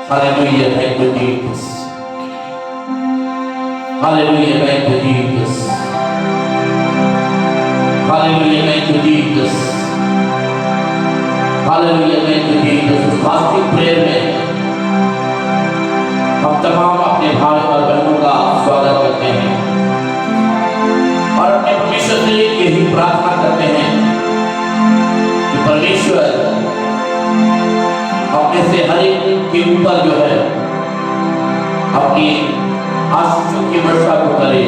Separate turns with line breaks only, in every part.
Hallelujah, thank you, Jesus. Hallelujah, thank you, Jesus. Hallelujah, thank you, Jesus. Hallelujah, thank you, Jesus. Fasting prayer में हम तमाम अपने भाई और बहनों का स्वागत करते हैं और अपने परमेश्वर से यही प्रार्थना करते हैं कि परमेश्वर अपने से हर एक के ऊपर जो है अपनी आशीषों की वर्षा को करे।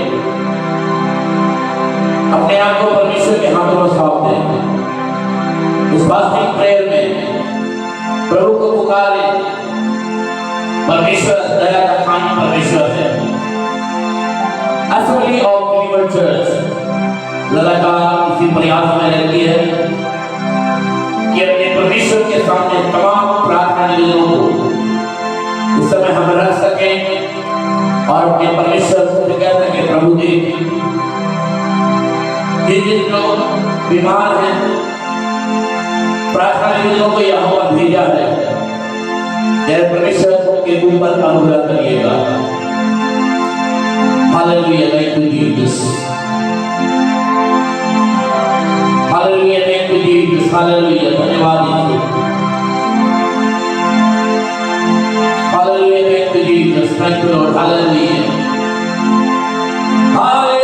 अपने आप को परमेश्वर के हाथों में सौंप दें। इस फास्टिंग प्रेयर में प्रभु को पुकारे। परमेश्वर दया का खानी परमेश्वर है। असेंबली ऑफ बिलीवर चर्च लगातार इसी प्रयास में रहती है कि अपने परमेश्वर के सामने तमाम प्रार्थना निवेदनों को इस समय हम रख सकें और अपने परमेश्वर से कह सकें, प्रभु जी जिन लोग बीमार हैं प्रार्थना निवेदनों को यहाँ पर भेजा है, जय परमेश्वर के ऊपर अनुग्रह करिएगा। Hallelujah, thank you Jesus. Hallelujah, thank you Jesus. Hallelujah, धन्यवाद यीशु। Hallelujah, thank you Jesus. Thank you Lord. Hallelujah, hallelujah.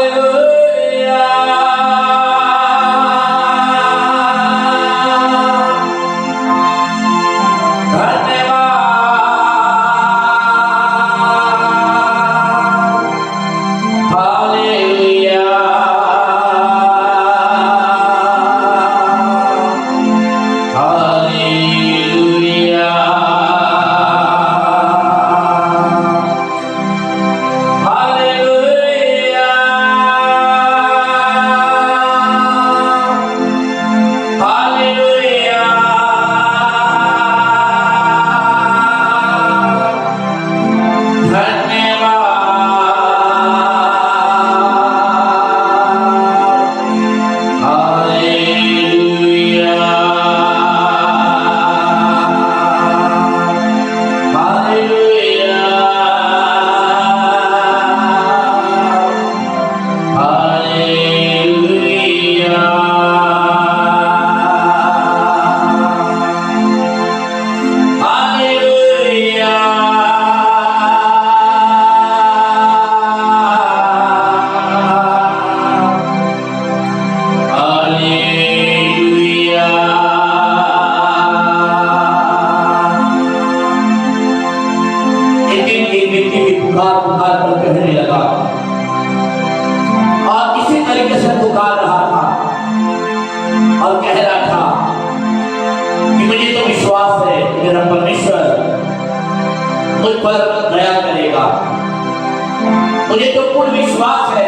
मुझे तो पूर्ण विश्वास है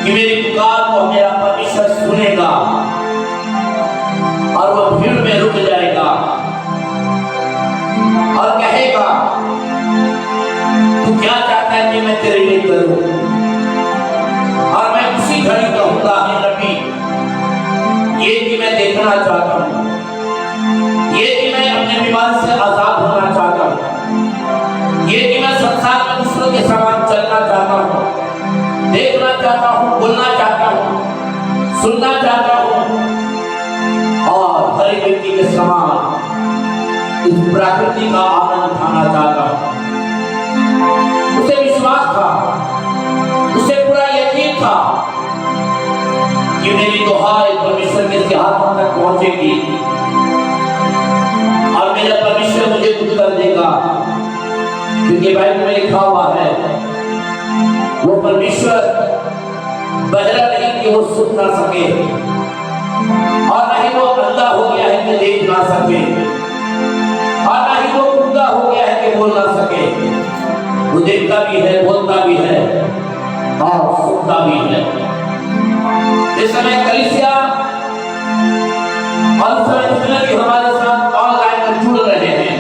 कि मेरी पुकार को मेरा परमेश्वर सुनेगा और वो भीड़ में रुक जाएगा और कहेगा, तू क्या चाहता है कि मैं तेरे लिए करूं? और मैं उसी घड़ी कहूंगा, हे नबी, ये कि मैं देखना चाहता हूं, ये कि मैं अपने बीमारी से आजाद होना चाहता हूं, ये कि मैं संसार में दूसरों के समान चलना चाहता हूँ, देखना चाहता हूँ, बोलना चाहता हूँ, सुनना चाहता हूँ और हर एक व्यक्ति के समान इस प्रकृति का आनंद उठाना चाहता हूँ। उसे विश्वास था, उसे पूरा यकीन था कि मेरी दुहाई परमेश्वर के सिंहासन तक पहुंचेगी और मेरा परमेश्वर मुझे उत्तर देगा, क्योंकि बाइबल में लिखा हुआ है वो परमेश्वर बहरा नहीं कि वो सुन ना सके और न ही वो अंधा हो गया है कि देख ना सके और न ही वो गूंगा हो गया है कि बोल ना सके। वो देखता भी है, बोलता भी है और सुनता भी है। इस समय कलीसिया और इस समय जितने भी हमारे साथ ऑनलाइन में जुड़ रहे हैं,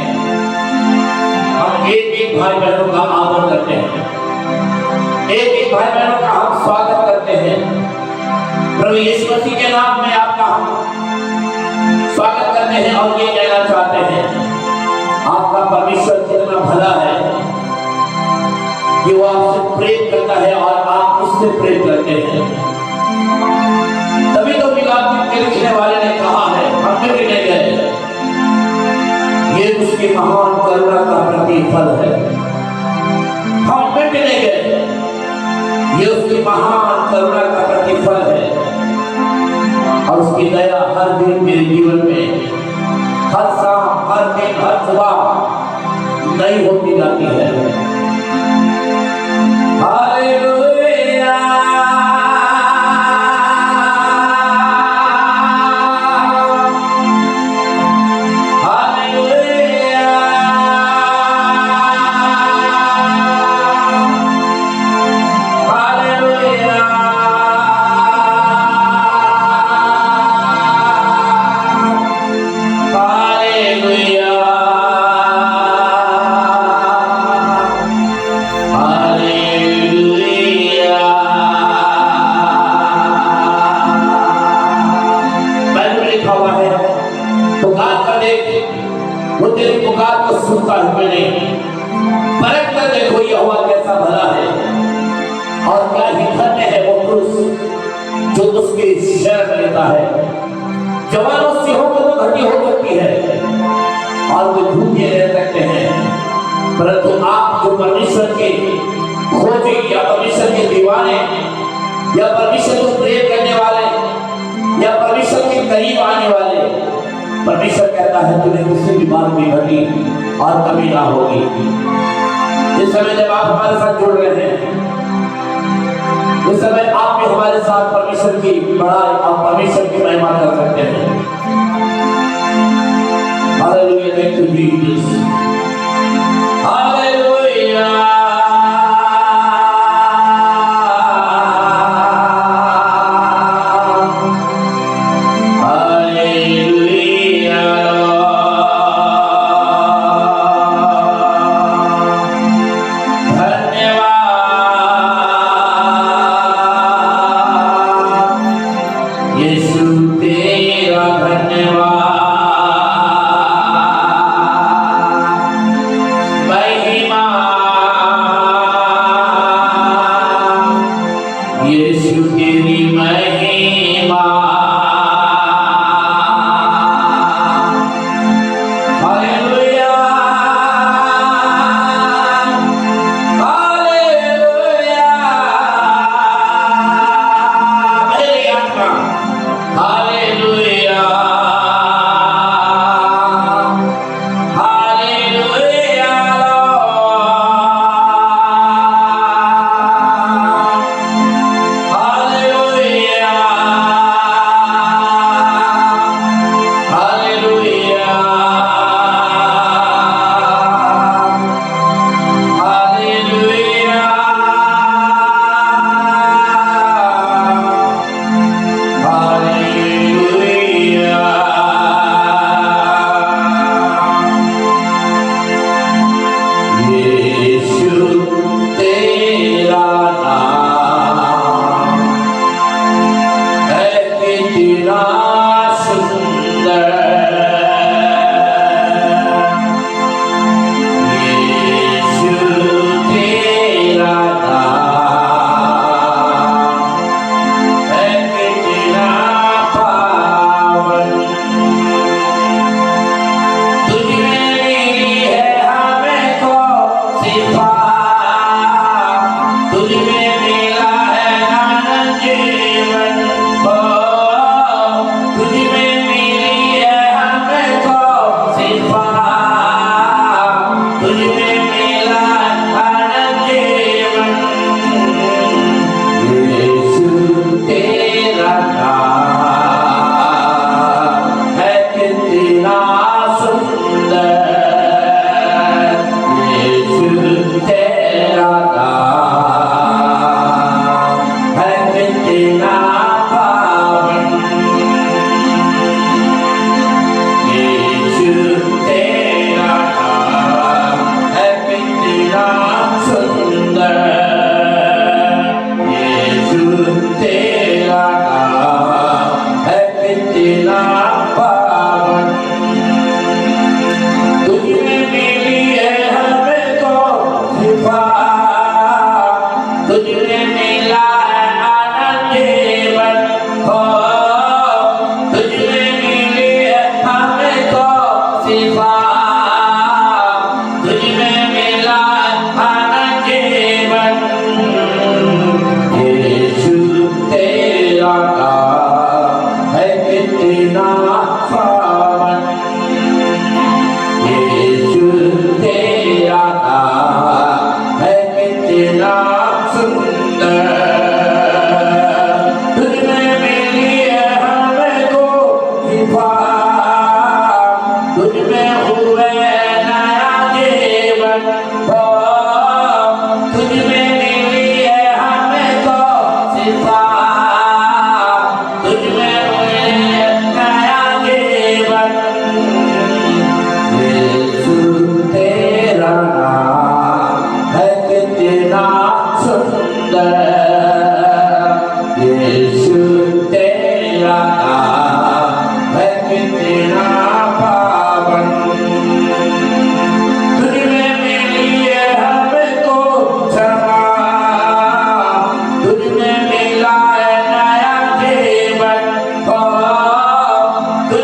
हम एक एक भाई बहनों का आदर करते हैं, एक एक भाई बहनों का हम स्वागत करते हैं। प्रभु यीशु मसीह के नाम में आपका हम स्वागत करते हैं और ये कहना चाहते हैं, आपका परमेश्वर कितना भला है कि वो आपसे प्रेम करता है और आप उससे प्रेम करते हैं। तभी तो मिलाद के लिखने वाले ने कहा है, हम भी गिने गए, ये उसकी महान करुणा का प्रतिफल है। हम भी गिने गए, ये उसकी महान करुणा का प्रतिफल है। और उसकी दया हर दिन मेरे जीवन में, हर शाम, हर दिन, हर सुबह नई होती जाती है। Hallelujah, hallelujah, hallelujah. वो तेरी पुकार को सुनता हुए नहीं, परख कर देखो यहोवा कैसा भला है और क्या ही धन्य है वो पुरुष जो उसके शरण लेता है। जवानों सिंहों को तो घटी हो सकती है और वो भूखे रह सकते हैं, परंतु आप जो परमेश्वर के खोजी या परमेश्वर के दीवाने या परमेश्वर को प्रेम करने वाले या परमेश्वर के करीब आने वाले, परमेश्वर कहता है तुम्हें किसी भी बात में घटी और कमी ना होगी। इस समय जब आप हमारे साथ जुड़ रहे हैं, इस समय आप भी हमारे साथ परमेश्वर की बड़ाई और परमेश्वर की महिमा कर सकते हैं। Hallelujah, thank you Jesus. Hallelujah, hallelujah.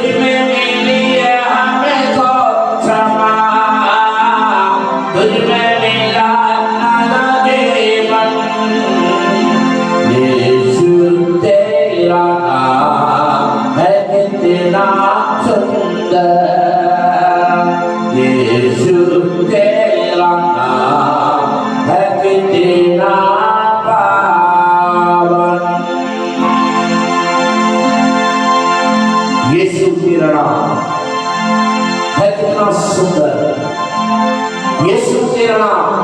तुझ में मिली है हमें तो क्षमा, तुझ में मिला नया जीवन। यीशु तेरा नाम है कितना सुंदर, यीशु तेरा नाम है कितना पावन। यीशु तेरा नाम है कितना सुंदर, यीशु तेरा नाम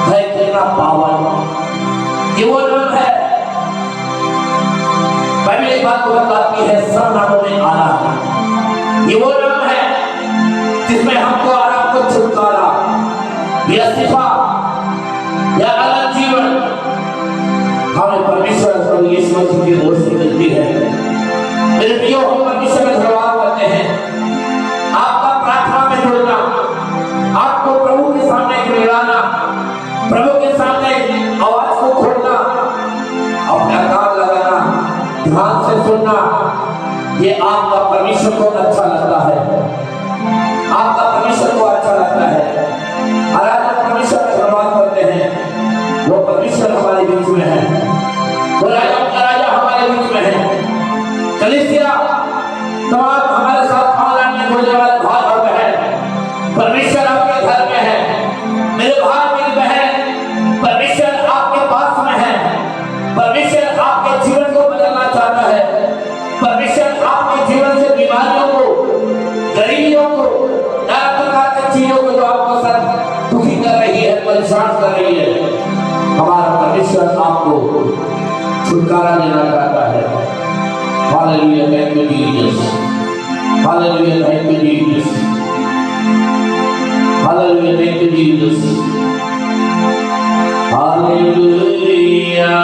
है कितना पावन। ये वो नाम है, पहली बात तो बताती है सब नामों में आना है। ये वो नाम है जिसमें हमको आराम को छुटकारा या शिफा या अलग जीवन हमें परमेश्वर प्रभु यीशु मसीह की ओर से मिलती है। मेरे प्रियो, हम परमेश्वर का धन्यवाद करते हैं। आपका प्रार्थना में जुड़ना, आपको प्रभु के सामने गिड़गिड़ाना, प्रभु के सामने आवाज को खोलना, अपना कान लगाना, ध्यान से सुनना, ये आपका परमेश्वर को अच्छा लगता है, आपका परमेश्वर को अच्छा लगता है। और आज हम परमेश्वर का धन्यवाद करते हैं। वो परमेश्वर हमारे बीच में है, वो राजा का राजा हमारे बीच में है। कलीसिया तमाम हमारे साथ ऑनलाइन में जुड़ने वाले भाई और बहन, परमेश्वर आपके घर में है। मेरे भाई मेरी बहन, परमेश्वर आपके पास में है। परमेश्वर आपके जीवन को बदलना चाहता है। परमेश्वर आपके जीवन से बीमारियों को, गरीबियों को, नाना प्रकार की चीजों को जो आपको सर दुखी कर रही है, परेशान कर रही है, हमारा परमेश्वर आपको छुटकारा देना चाहता है। Hallelujah, thank you Jesus. Hallelujah, thank you Jesus. Hallelujah, thank you Jesus. Hallelujah.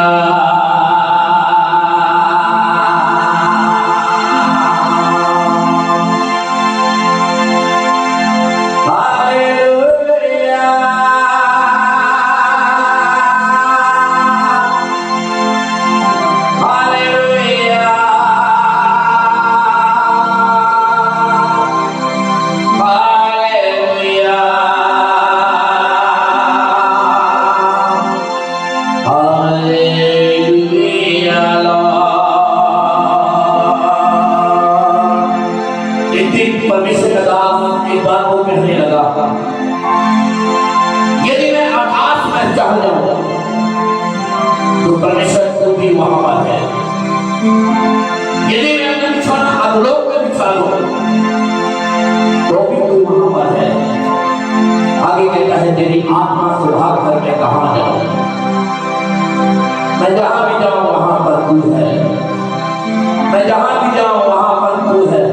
परमेश्वर का दास एक बार वो कहने लगा, यदि मैं आकाश में चढ़ जाऊं तो परमेश्वर को भी वहां पर है। यदि मैं अपना बिछौना अधोलोक में बिछा लूं तो भी तू वहां पर है। आगे कहता है, तेरी आत्मा से भाग कर मैं कहां जाऊं, मैं जहां भी जाऊं वहां पर तू है, मैं जहां भी जाऊं वहां पर तू है।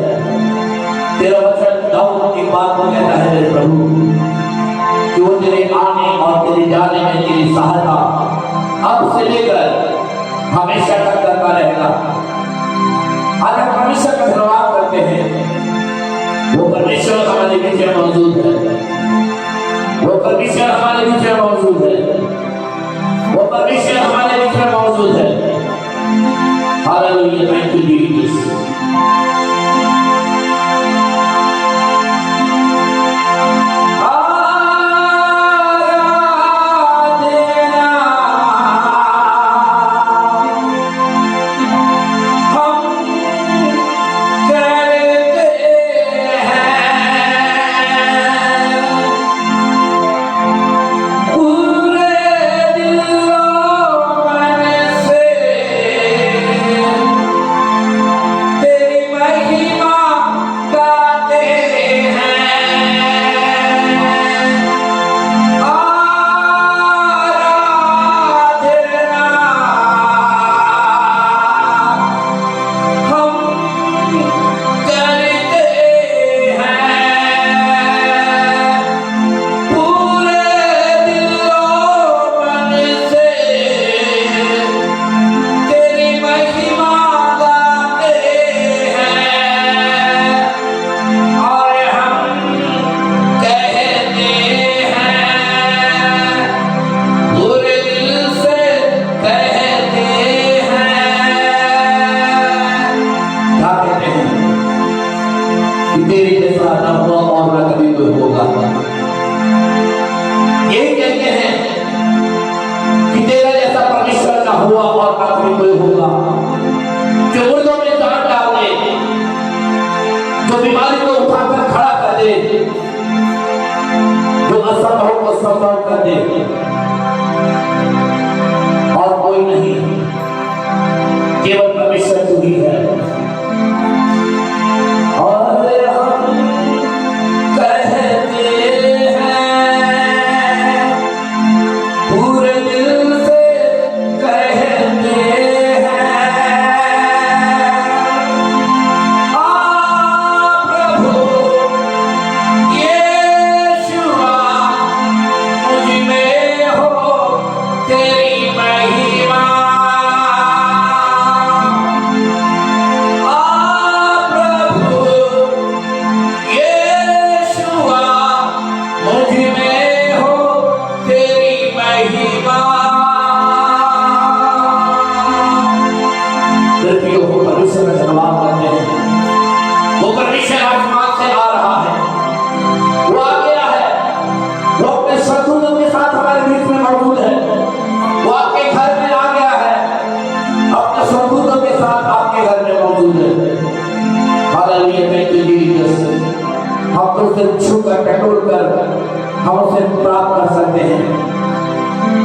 तेरा वचन दाऊद की बात को कहता है, मेरे प्रभु, कि वो तेरे आने और तेरे जाने में तेरी सहायता अब से लेकर हमेशा तक करता रहेगा। आज हम परमेश्वर का धन्यवाद करते हैं। वो परमेश्वर हमारे बीच में मौजूद है, वो परमेश्वर हमारे बीच में मौजूद है, वो परमेश्वर हमारे बीच में मौजूद है। Hallelujah, thank you Jesus. जैसा न हुआ और न कभी कोई होगा। यही कहते हैं कि तेरा जैसा परमेश्वर न हुआ और न कभी कोई होगा, जो मुर्दों में जान डाल दे, जो बीमारी को उठाकर खड़ा कर दे, जो असंभव को संभव कर दे, और कोई नहीं, केवल परमेश्वर तू ही है। और हम कहते हैं पूरे दिल से कहते हैं, प्रभु यीशुआ मुझ में हो तेरी महिमा। परमेश्वर का धन्यवाद करते हैं। वो परमेश्वर आसमान से आ रहा है, वो आ गया है, वो अपने शत्रुओं के साथ हमारे बीच में मौजूद है, वो आपके घर में आ गया है, अपने शत्रुओं के साथ आपके घर में मौजूद है। Hallelujah, thank you Jesus. हम तो उसे छूकर टटोल कर हम उसे प्राप्त कर सकते हैं,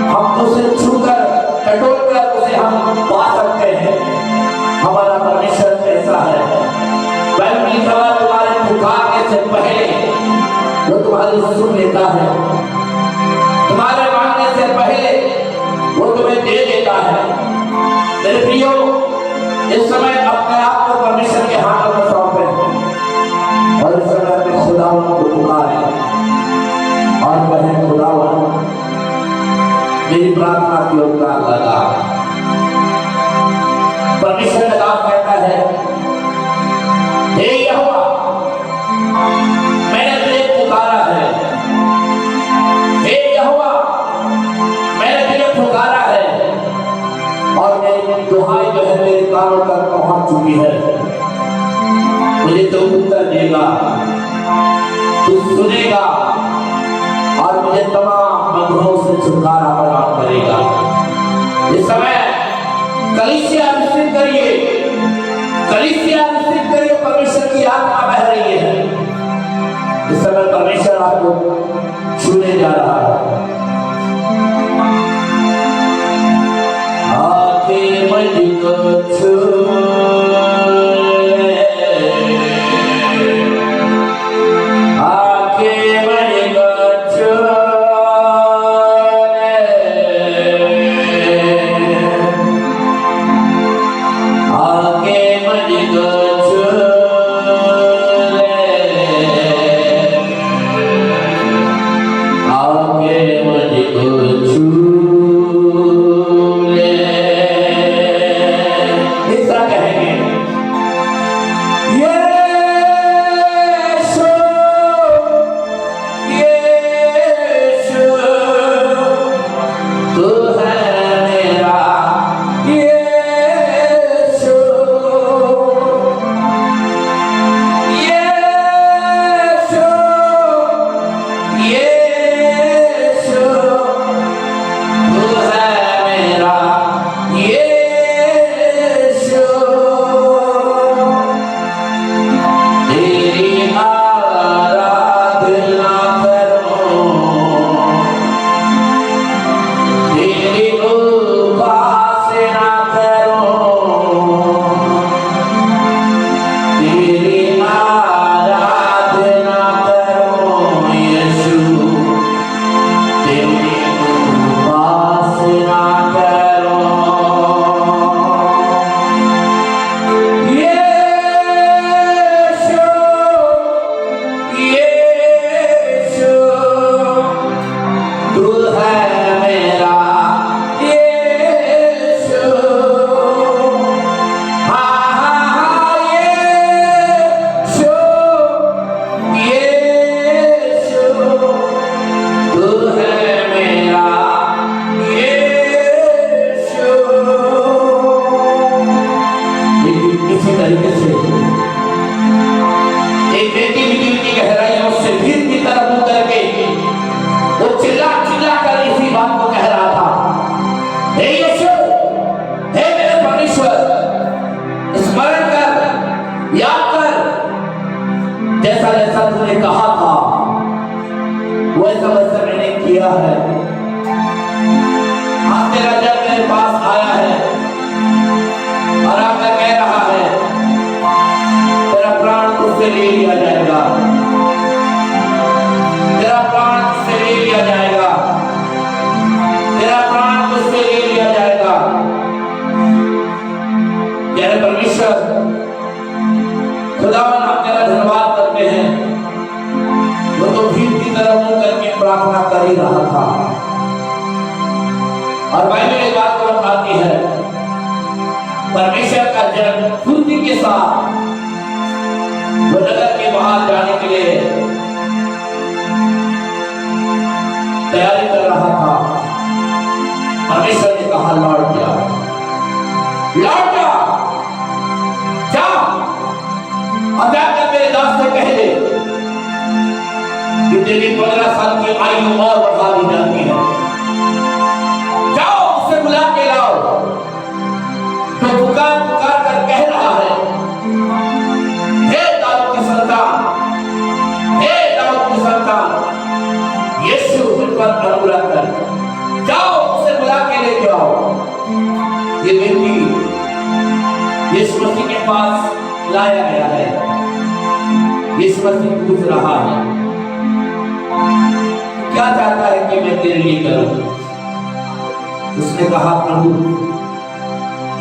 हम तो उसे छूकर टटोल कर उसे हम पा सकते हैं। हमारा परमेश्वर ऐसा है, वह तुम्हारे पुकारने से पहले वो तुम्हारी सुन लेता है, तुम्हारे मांगने से पहले वो तुम्हें दे देता है। मेरे प्रियो, इस समय अपने आप को परमेश्वर के हाथों में सौंपे और इस समय अपने खुदावन को पुकारे और कहें, खुदावन मेरी प्रार्थना की ओर कान लगा। परमेश्वर का दास कहता है, हे यहोवा मैंने तुझे पुकारा है, हे यहोवा मैंने तुझे पुकारा है, और मेरी दुहाई जो है मेरे कानों तक पहुंच चुकी है। मुझे तो उत्तर देगा, तू सुनेगा और मुझे तमाम बंधनों से छुटकारा प्रदान करेगा। इस समय कलीसिया निश्चित करिए, कलीसिया निश्चित करिए, परमेश्वर की आत्मा बह रही है। इस समय परमेश्वर आपको छूने जा रहा है। आके मुझको छू जैसा जैसा तूने कहा था वैसा वैसा मैंने किया है। आज तेरा जब मेरे पास आया है और आकर कह रहा है तेरा प्राण तुझसे ले लिया जाएगा, तेरा प्राण तुझसे ले लिया जाएगा, तेरा प्राण तुझसे ले लिया जाएगा। यह परमेश्वर खुदावन हम तेरा धन्यवाद करते हैं। वो तो भीड़ की तरह मुंह करके प्रार्थना कर ही रहा था और बाइबल एक बात को बताती है परमेश्वर का जन फुर्ती के साथ वो नगर के बाहर जाने के लिए तैयारी कर रहा था। परमेश्वर ने कहा लौट जा, लौट जा, जा और जाकर मेरे दास से कह दे कि तेरी 15 साल की आयु और बढ़ा दी जाती है। जाओ उसे बुला के लाओ तो पुकार पुकार कर कह रहा है हे दाऊद की संतान, हे दाऊद की संतान, यीशु तुझ पर अनुग्रह कर। जाओ उसे बुला के ले जाओ। ये व्यक्ति यीशु मसीह के पास लाया गया है। यीशु मसीह पूछ रहा है क्या चाहता है कि मैं तेरे लिए करूं? उसने कहा प्रभु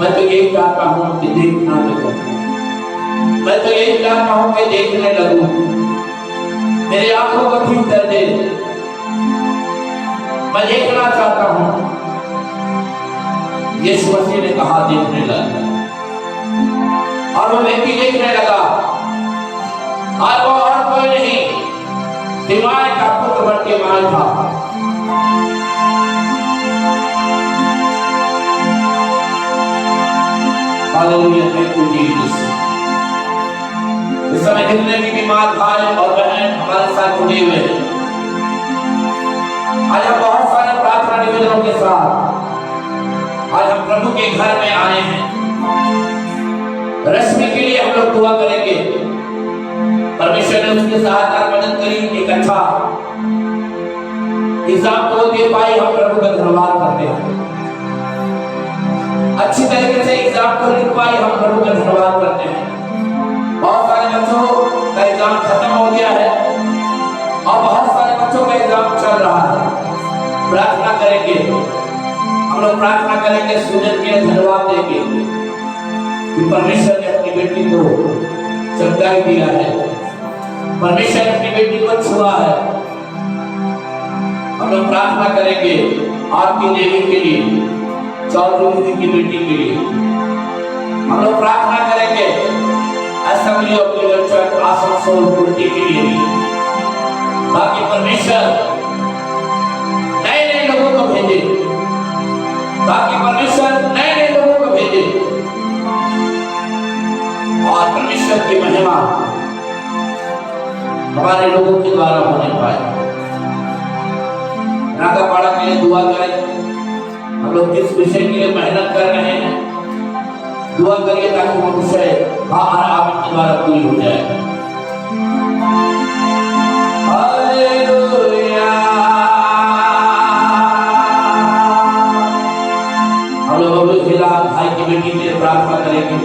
मैं तो यही चाहता हूं कि देखना लगूं, मैं तो यही चाहता हूं कि देखने लगूं, मेरी आंखों को ठीक कर दे, मैं देखना चाहता हूं। यीशु मसीह ने कहा देखने लगा और वो व्यक्ति देखने लगा और वो और कोई नहीं तिमाई का पुत्र बर्तिमाई था। Hallelujah, thank you Jesus. इस समय जितने भी बीमार भाई और बहन हमारे साथ जुड़े हुए हैं, आज हम बहुत सारे प्रार्थना निवेदनों के साथ आज हम प्रभु के घर में आए हैं। रश्मि के लिए हम लोग दुआ करेंगे। परमेश्वर ने उसके सहायता मदद करी, एक अच्छा एग्जाम को दे पाई, हम प्रभु का धन्यवाद करते हैं। अच्छी तरीके से एग्जाम को लिख पाई, हम प्रभु का धन्यवाद करते हैं। बहुत सारे बच्चों का एग्जाम खत्म हो गया है और बहुत सारे बच्चों का एग्जाम चल रहा है। प्रार्थना करेंगे, हम लोग प्रार्थना करेंगे, सूरज के धन्यवाद देंगे कि परमेश्वर ने अपनी बेटी को चमकाई दिया है, परमेश्वर ने अपनी बेटी को छुआ है। हम लोग प्रार्थना करेंगे आपकी देवी के लिए, चौधरी की बेटी के लिए। हम लोग प्रार्थना करेंगे assembly of God church Asansol kurti के लिए, ताकि परमेश्वर नए नए लोगों को भेजे, ताकि परमेश्वर नए नए लोगों को भेजे और परमेश्वर की महिमा हमारे लोगों के द्वारा होने पाए। नागापाड़ा के लिए दुआ करें। हम लोग किस विषय के लिए मेहनत कर रहे हैं, दुआ करिए ताकि वो विषय आपके द्वारा पूरी हो जाए। हालेलुया। हम लोग भाई की बेटी के लिए प्रार्थना करेंगे,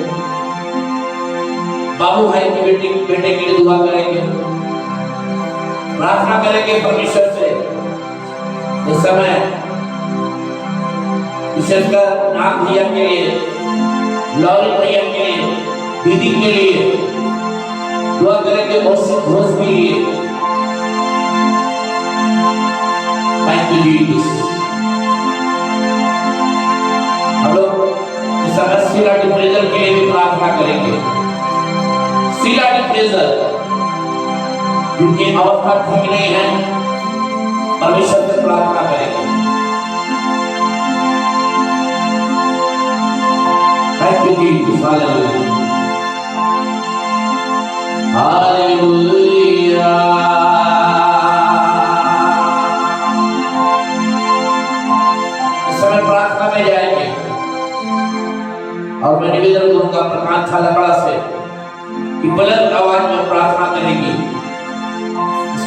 बाबू भाई की बेटे के लिए दुआ करेंगे, प्रार्थना करेंगे परमेश्वर से। इस समय विशेषकर नाग भैया के लिए, लॉरी भैया के लिए, दीदी के लिए दुआ करेंगे, घोष के लिए। Thank you Jesus. हम लोग इस समय शीला डिप्रेजर के लिए भी प्रार्थना करेंगे। शीला डिप्रेजर जिनकी अवस्था ठीक नहीं है, परमेश्वर से प्रार्थना करेंगे। Thank you Jesus. Hallelujah, hallelujah. इस समय प्रार्थना में जाएंगे और मैं निवेदन करूंगा प्रकाश छालकड़ा से कि बुलंद आवाज में प्रार्थना करेंगे।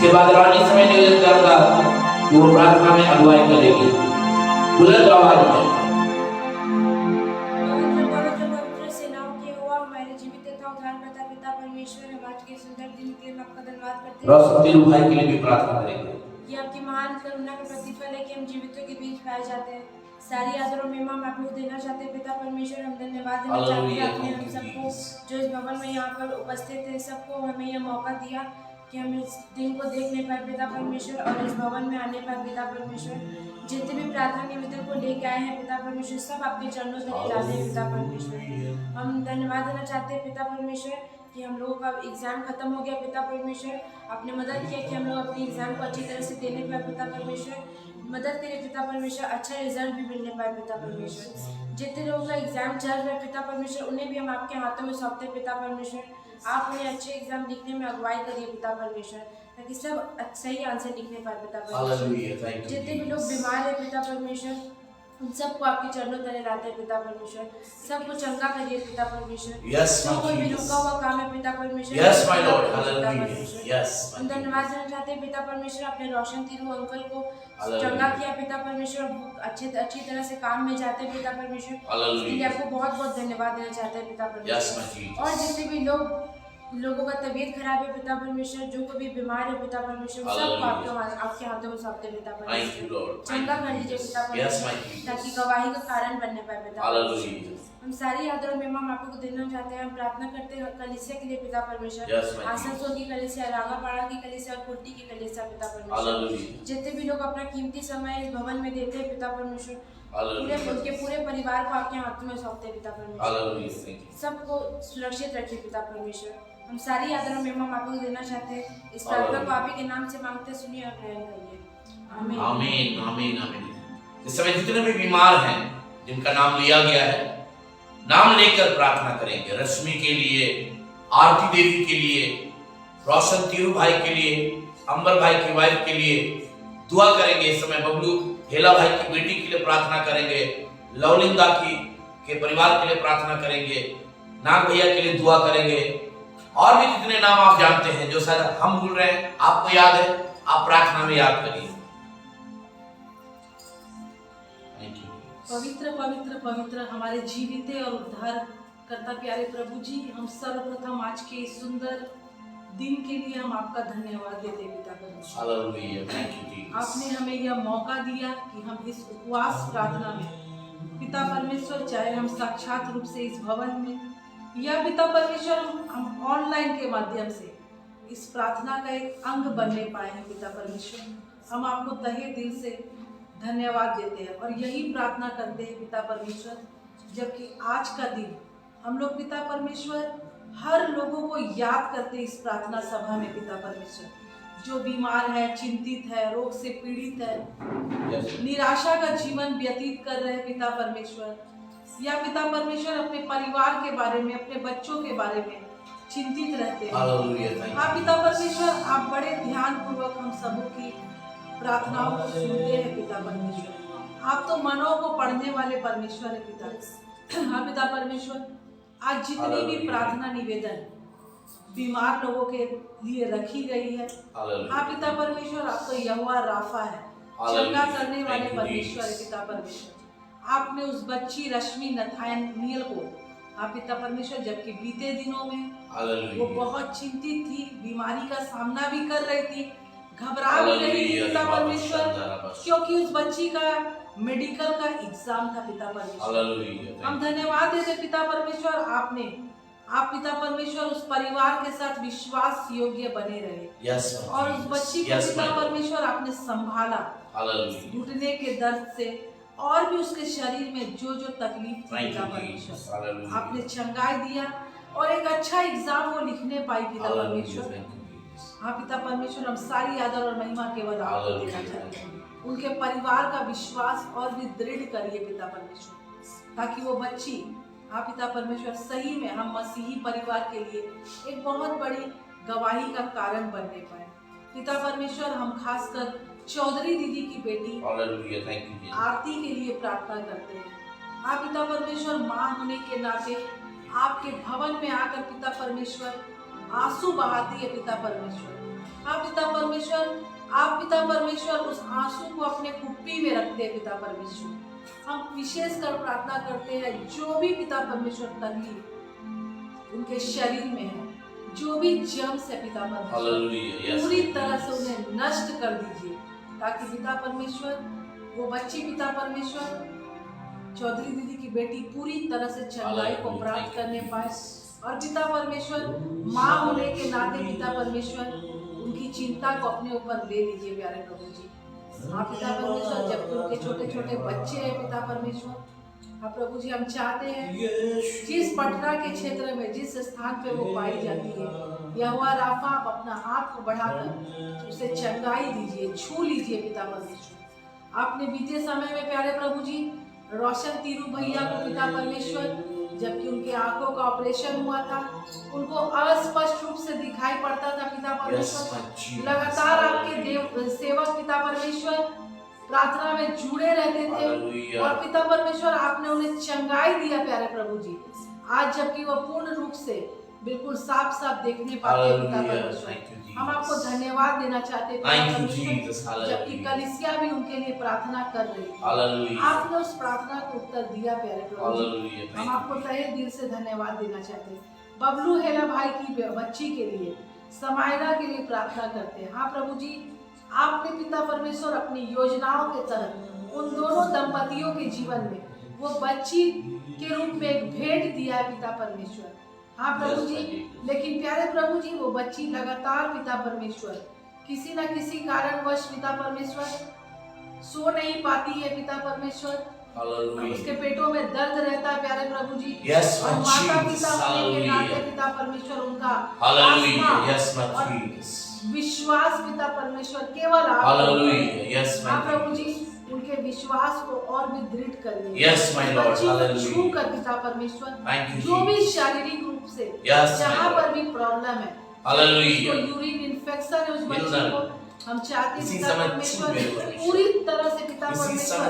इसके बाद रानी समय निवेदन करूंगा कि वो प्रार्थना में अगुवाई करेगी बुलंद आवाज में।
पवित्र सेनाओं के यहोवा हमारे जीवित तथा उद्धारकर्ता पिता परमेश्वर हम आज के सुंदर दिन के लिए आपका धन्यवाद करते हैं।
रोशनी भाई के लिए भी प्रार्थना करेंगे।
ये आपकी महान करुणा का प्रतिफल है कि हम जीवितों के बीच पाए जाते हैं। सारी आदर और महिमा हम आपको देना चाहते हैं पिता परमेश्वर। हम धन्यवाद देना चाहते हैं आपने हम सबको जो इस भवन में यहाँ पर उपस्थित है सबको हमें यह मौका दिया कि हम इस दिन को देखने पाए पिता परमेश्वर और इस भवन में आने पाए पिता परमेश्वर। जितने भी प्रार्थना निवेदन को लेके आए हैं पिता परमेश्वर सब आपके चरणों तक डाले हैं पिता परमेश्वर। हम धन्यवाद देना चाहते हैं पिता परमेश्वर कि हम लोगों का एग्जाम खत्म हो गया पिता परमेश्वर। आपने मदद किया कि हम लोग अपने एग्जाम को अच्छी तरह से देने पाए पिता परमेश्वर। मदद करिए पिता परमेश्वर अच्छा रिजल्ट भी मिलने पाए पिता परमेश्वर। जितने लोगों का एग्जाम चल रहा है पिता परमेश्वर उन्हें भी हम आपके हाथों में सौंपते पिता परमेश्वर। आप उन्हें अच्छे एग्जाम लिखने में अगुवाई करिए पिता परमेश्वर ताकि सब सही आंसर लिखने पाए पिता परमेश्वर। जितने भी लोग बीमार है पिता परमेश्वर उन सबको आपके चरणों तले लाते हैं पिता परमेश्वर। सबको चंगा करिए पिता परमेश्वर। कोई भी रुका हुआ काम है पिता परमेश्वर। हम धन्यवाद देना चाहते हैं पिता परमेश्वर अपने रोशन तीरू अंकल को चंगा किया पिता परमेश्वर। अच्छी तरह से काम में जाते हैं पिता परमेश्वर। इसके लिए आपको बहुत बहुत धन्यवाद देना चाहते हैं पिता परमेश्वर। और जितने भी लोगों का तबीयत खराब है पिता परमेश्वर जो कोई भी बीमार है पिता परमेश्वर सबको आपके हाथों में सौंपते पिता परमेश्वर। चंगा कर लीजिए पिता परमेश्वर ताकि गवाही का कारण बनने पाए पिता परमेश्वर। हम सारी आदर और महिमा आपको देना चाहते हैं। हम प्रार्थना करते हैं कलीसिया के लिए पिता परमेश्वर। आसनसोल की कलीसिया रांगापाड़ा की कलीसिया और कुर्टी की कलीसिया पिता परमेश्वर। जितने भी लोग अपना कीमती समय इस भवन में देते हैं पिता परमेश्वर उनके पूरे परिवार को आपके हाथों में सौंपते पिता परमेश्वर। सबको सुरक्षित रखिए पिता परमेश्वर। हम सारी आदर और महिमा आपको देना चाहते हैं। इस प्रार्थना को आप ही के नाम से मांगते सुनिए और ग्रहण करिए आमीन
आमीन आमीन आमीन। इस समय जितने भी बीमार हैं जिनका नाम लिया गया है नाम लेकर प्रार्थना करेंगे। रश्मि के लिए आरती देवी के लिए रोशन तीरू भाई के लिए अंबर भाई की वाइफ के लिए दुआ करेंगे। इस समय बबलू हेला भाई की बेटी के लिए प्रार्थना करेंगे। लवलिंदा के परिवार के लिए प्रार्थना करेंगे। नाग भैया के लिए दुआ करेंगे और भी जितने नाम आप जानते हैं जो शायद हम भूल रहे हैं आपको याद है आप प्रार्थना में याद करिए।
पवित्र पवित्र पवित्र हमारे जीवित और उद्धार करता प्यारे प्रभु जी हम सर्वप्रथम आज के इस सुंदर दिन के लिए हम आपका धन्यवाद देते पिता परमेश्वर। आपने हमें यह मौका दिया कि हम इस उपवास प्रार्थना में पिता परमेश्वर चाहे हम साक्षात रूप से इस भवन में या पिता परमेश्वर हम ऑनलाइन के माध्यम से इस प्रार्थना का एक अंग बनने पाए हैं पिता परमेश्वर। हम आपको तहे दिल से धन्यवाद देते हैं और यही प्रार्थना करते हैं पिता परमेश्वर जबकि आज का दिन हम लोग पिता परमेश्वर हर लोगों को याद करते इस प्रार्थना सभा में पिता परमेश्वर जो बीमार है चिंतित है रोग से पीड़ित है निराशा का जीवन व्यतीत कर रहे हैं पिता परमेश्वर या पिता परमेश्वर अपने परिवार के बारे में अपने बच्चों के बारे में चिंतित रहते हैं। हाँ पिता परमेश्वर आप बड़े ध्यान पूर्वक हम सबों की प्रार्थनाओं को सुनते हैं पिता परमेश्वर। आप तो मनों को पढ़ने वाले परमेश्वर है पिता। हाँ पिता परमेश्वर आज जितनी भी प्रार्थना निवेदन बीमार लोगों के लिए रखी गई है हाँ पिता परमेश्वर आप तो यहोवा राफा है चंगा करने वाले परमेश्वर है पिता परमेश्वर। आपने उस बच्ची रश्मि नथानियल को हाँ पिता परमेश्वर जबकि बीते दिनों में वो बहुत चिंतित थी बीमारी का सामना भी कर रही थी घबरा भी रही थी पिता परमेश्वर क्योंकि उस बच्ची का मेडिकल का एग्जाम था पिता परमेश्वर। हम धन्यवाद देते पिता परमेश्वर आप पिता परमेश्वर उस परिवार के साथ विश्वास योग्य बने रहे और उस बच्ची को पिता परमेश्वर आपने संभाला घुटने के दर्द से और भी उसके शरीर में जो तकलीफ थी पिता परमेश्वर आपने चंगाई दिया और एक अच्छा एग्जाम वो लिखने पाई पिता परमेश्वर। हाँ पिता परमेश्वर हम सारी आदर और महिमा केवल आपको देना चाहते हैं। उनके परिवार का विश्वास और भी दृढ़ करिए पिता परमेश्वर ताकि वो बच्ची हाँ पिता परमेश्वर सही में हम मसीही परिवार के लिए एक बहुत बड़ी गवाही का कारण बनने पाए पिता परमेश्वर। हम खासकर चौधरी दीदी की बेटी आरती के लिए प्रार्थना करते हैं। आप पिता परमेश्वर माँ होने के नाते आपके भवन में आकर पिता परमेश्वर आंसू बहाती है पिता परमेश्वर। हाँ पिता परमेश्वर, आप पिता परमेश्वर उस आंसू को अपने कुप्पी में रखते हैं पिता परमेश्वर। हम विशेष कर प्रार्थना करते हैं जो भी पिता परमेश्वर तकलीफ उनके शरीर में है, जो भी जम्स है पिता परमेश्वर, पूरी तरह से उन्हें नष्ट कर दीजिए, ताकि पिता परमेश्वर वो बच्ची पिता परमेश्वर चौधरी दीदी की बेटी पूरी तरह से चंगाई को प्राप्त करने पाए। और पिता परमेश्वर माँ होने के नाते पिता परमेश्वर उनकी चिंता को अपने ऊपर ले लीजिए प्यारे प्रभु जी। हाँ पिता परमेश्वर, जबकि उनके छोटे छोटे बच्चे हैं पिता परमेश्वर, हाँ प्रभु जी हम चाहते हैं जिस पटना के क्षेत्र में जिस स्थान पे वो पाई जाती है, यहोवा राफा आप अपना हाथ को बढ़ाकर उसे चंगाई दीजिए, छू लीजिए पिता परमेश्वर। आपने बीते समय में प्यारे प्रभु जी रोशन तीरू भैया को पिता परमेश्वर, जबकि उनके आंखों का ऑपरेशन हुआ था, उनको अस्पष्ट रूप से दिखाई पड़ता था पिता परमेश्वर। लगातार आपके देव सेवक पिता परमेश्वर प्रार्थना में जुड़े रहते थे और पिता परमेश्वर आपने उन्हें चंगाई दिया प्यारे प्रभु जी। आज जबकि वो पूर्ण रूप से बिल्कुल साफ साफ देखने पाते हैं पिता परमेश्वर, हम आपको धन्यवाद देना चाहते हैं, जबकि कलीसिया भी उनके लिए प्रार्थना कर रही है। आपने उस प्रार्थना को उत्तर दिया प्यारे प्रभु जी, हम आपको तहे दिल से धन्यवाद देना चाहते हैं। बबलू हेला भाई की बच्ची के लिए, समायना के लिए प्रार्थना करते हैं। हाँ प्रभु जी, आपने पिता परमेश्वर अपनी योजनाओं के तहत उन दोनों दंपतियों के जीवन में वो बच्ची के रूप में एक भेंट दिया है पिता परमेश्वर। हाँ प्रभु जी, लेकिन प्यारे प्रभु जी वो बच्ची लगातार पिता परमेश्वर किसी न किसी कारणवश पिता परमेश्वर सो नहीं पाती है पिता परमेश्वर, उसके पेटों में दर्द रहता है प्यारे प्रभु जी। और माता पिता होने के नाते पिता परमेश्वर उनका विश्वास पिता परमेश्वर केवल आप प्रभु जी उनके विश्वास को और भी दृढ़ करिए। छू कर पिता परमेश्वर जो भी शारीरिक रूप से जहाँ पर भी प्रॉब्लम है, यूरिन इन्फेक्शन है उस बच्चे को, हम चाहते हैं पिता परमेश्वर पूरी तरह से पिता परमेश्वर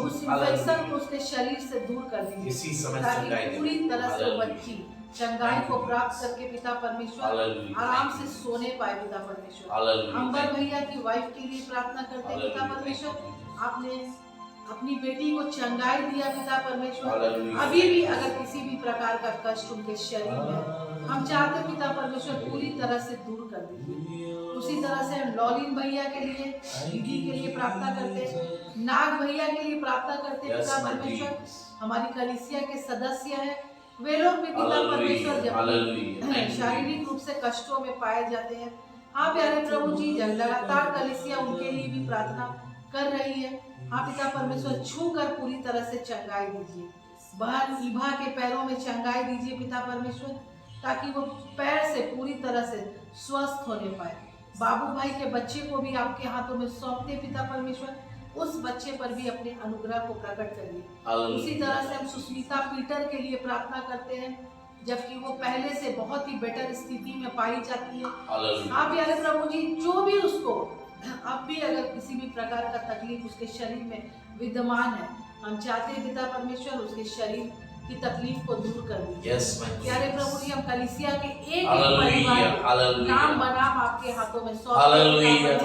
उस इन्फेक्शन को उसके शरीर से दूर कर दीजिए, ताकि पूरी तरह से बच्ची चंगाई को प्राप्त करके पिता परमेश्वर आराम से सोने पाए पिता परमेश्वर। अंबर भैया की वाइफ के लिए प्रार्थना करते हैं पिता परमेश्वर, आपने अपनी बेटी को चंगाई दिया पिता परमेश्वर। अभी भी अगर किसी भी प्रकार का कष्ट उनके शरीर में, हम चाहते पिता परमेश्वर पूरी तरह से दूर कर दीजिए। उसी तरह से हम लॉलिन भैया के लिए, दीदी के लिए प्रार्थना करते, नाग भैया के लिए प्रार्थना करते पिता परमेश्वर। हमारी कलीसिया के सदस्य हैं, वे लोग भी पिता परमेश्वर जब शारीरिक रूप से कष्टों में पाए जाते हैं, हाँ प्यारे प्रभु जी लगातार कलीसिया उनके लिए भी प्रार्थना कर रही है। हाँ पिता परमेश्वर छू कर पूरी तरह से चंगाई दीजिए। बहन ईभा के पैरों में चंगाई दीजिए पिता परमेश्वर, ताकि वो पैर से पूरी तरह से स्वस्थ होने पाए। बाबू भाई के बच्चे को भी आपके हाथों में सौंपते पिता परमेश्वर, उस बच्चे पर भी अपने अनुग्रह को प्रकट करिए। उसी तरह से हम सुस्मिता पीटर के लिए प्रार्थना करते हैं, जबकि वो पहले से बहुत ही बेटर स्थिति में पाई जाती है। हाँ प्यारे प्रभु जी, जो भी उसको अब भी अगर किसी भी प्रकार का तकलीफ उसके शरीर में विद्यमान है, हम चाहते हैं पिता परमेश्वर उसके शरीर की तकलीफ को दूर कर दीजिए। प्यारे प्रभु जी, हम कलीसिया के एक परिवार नाम बनाम आपके हाथों में सौंपते हैं।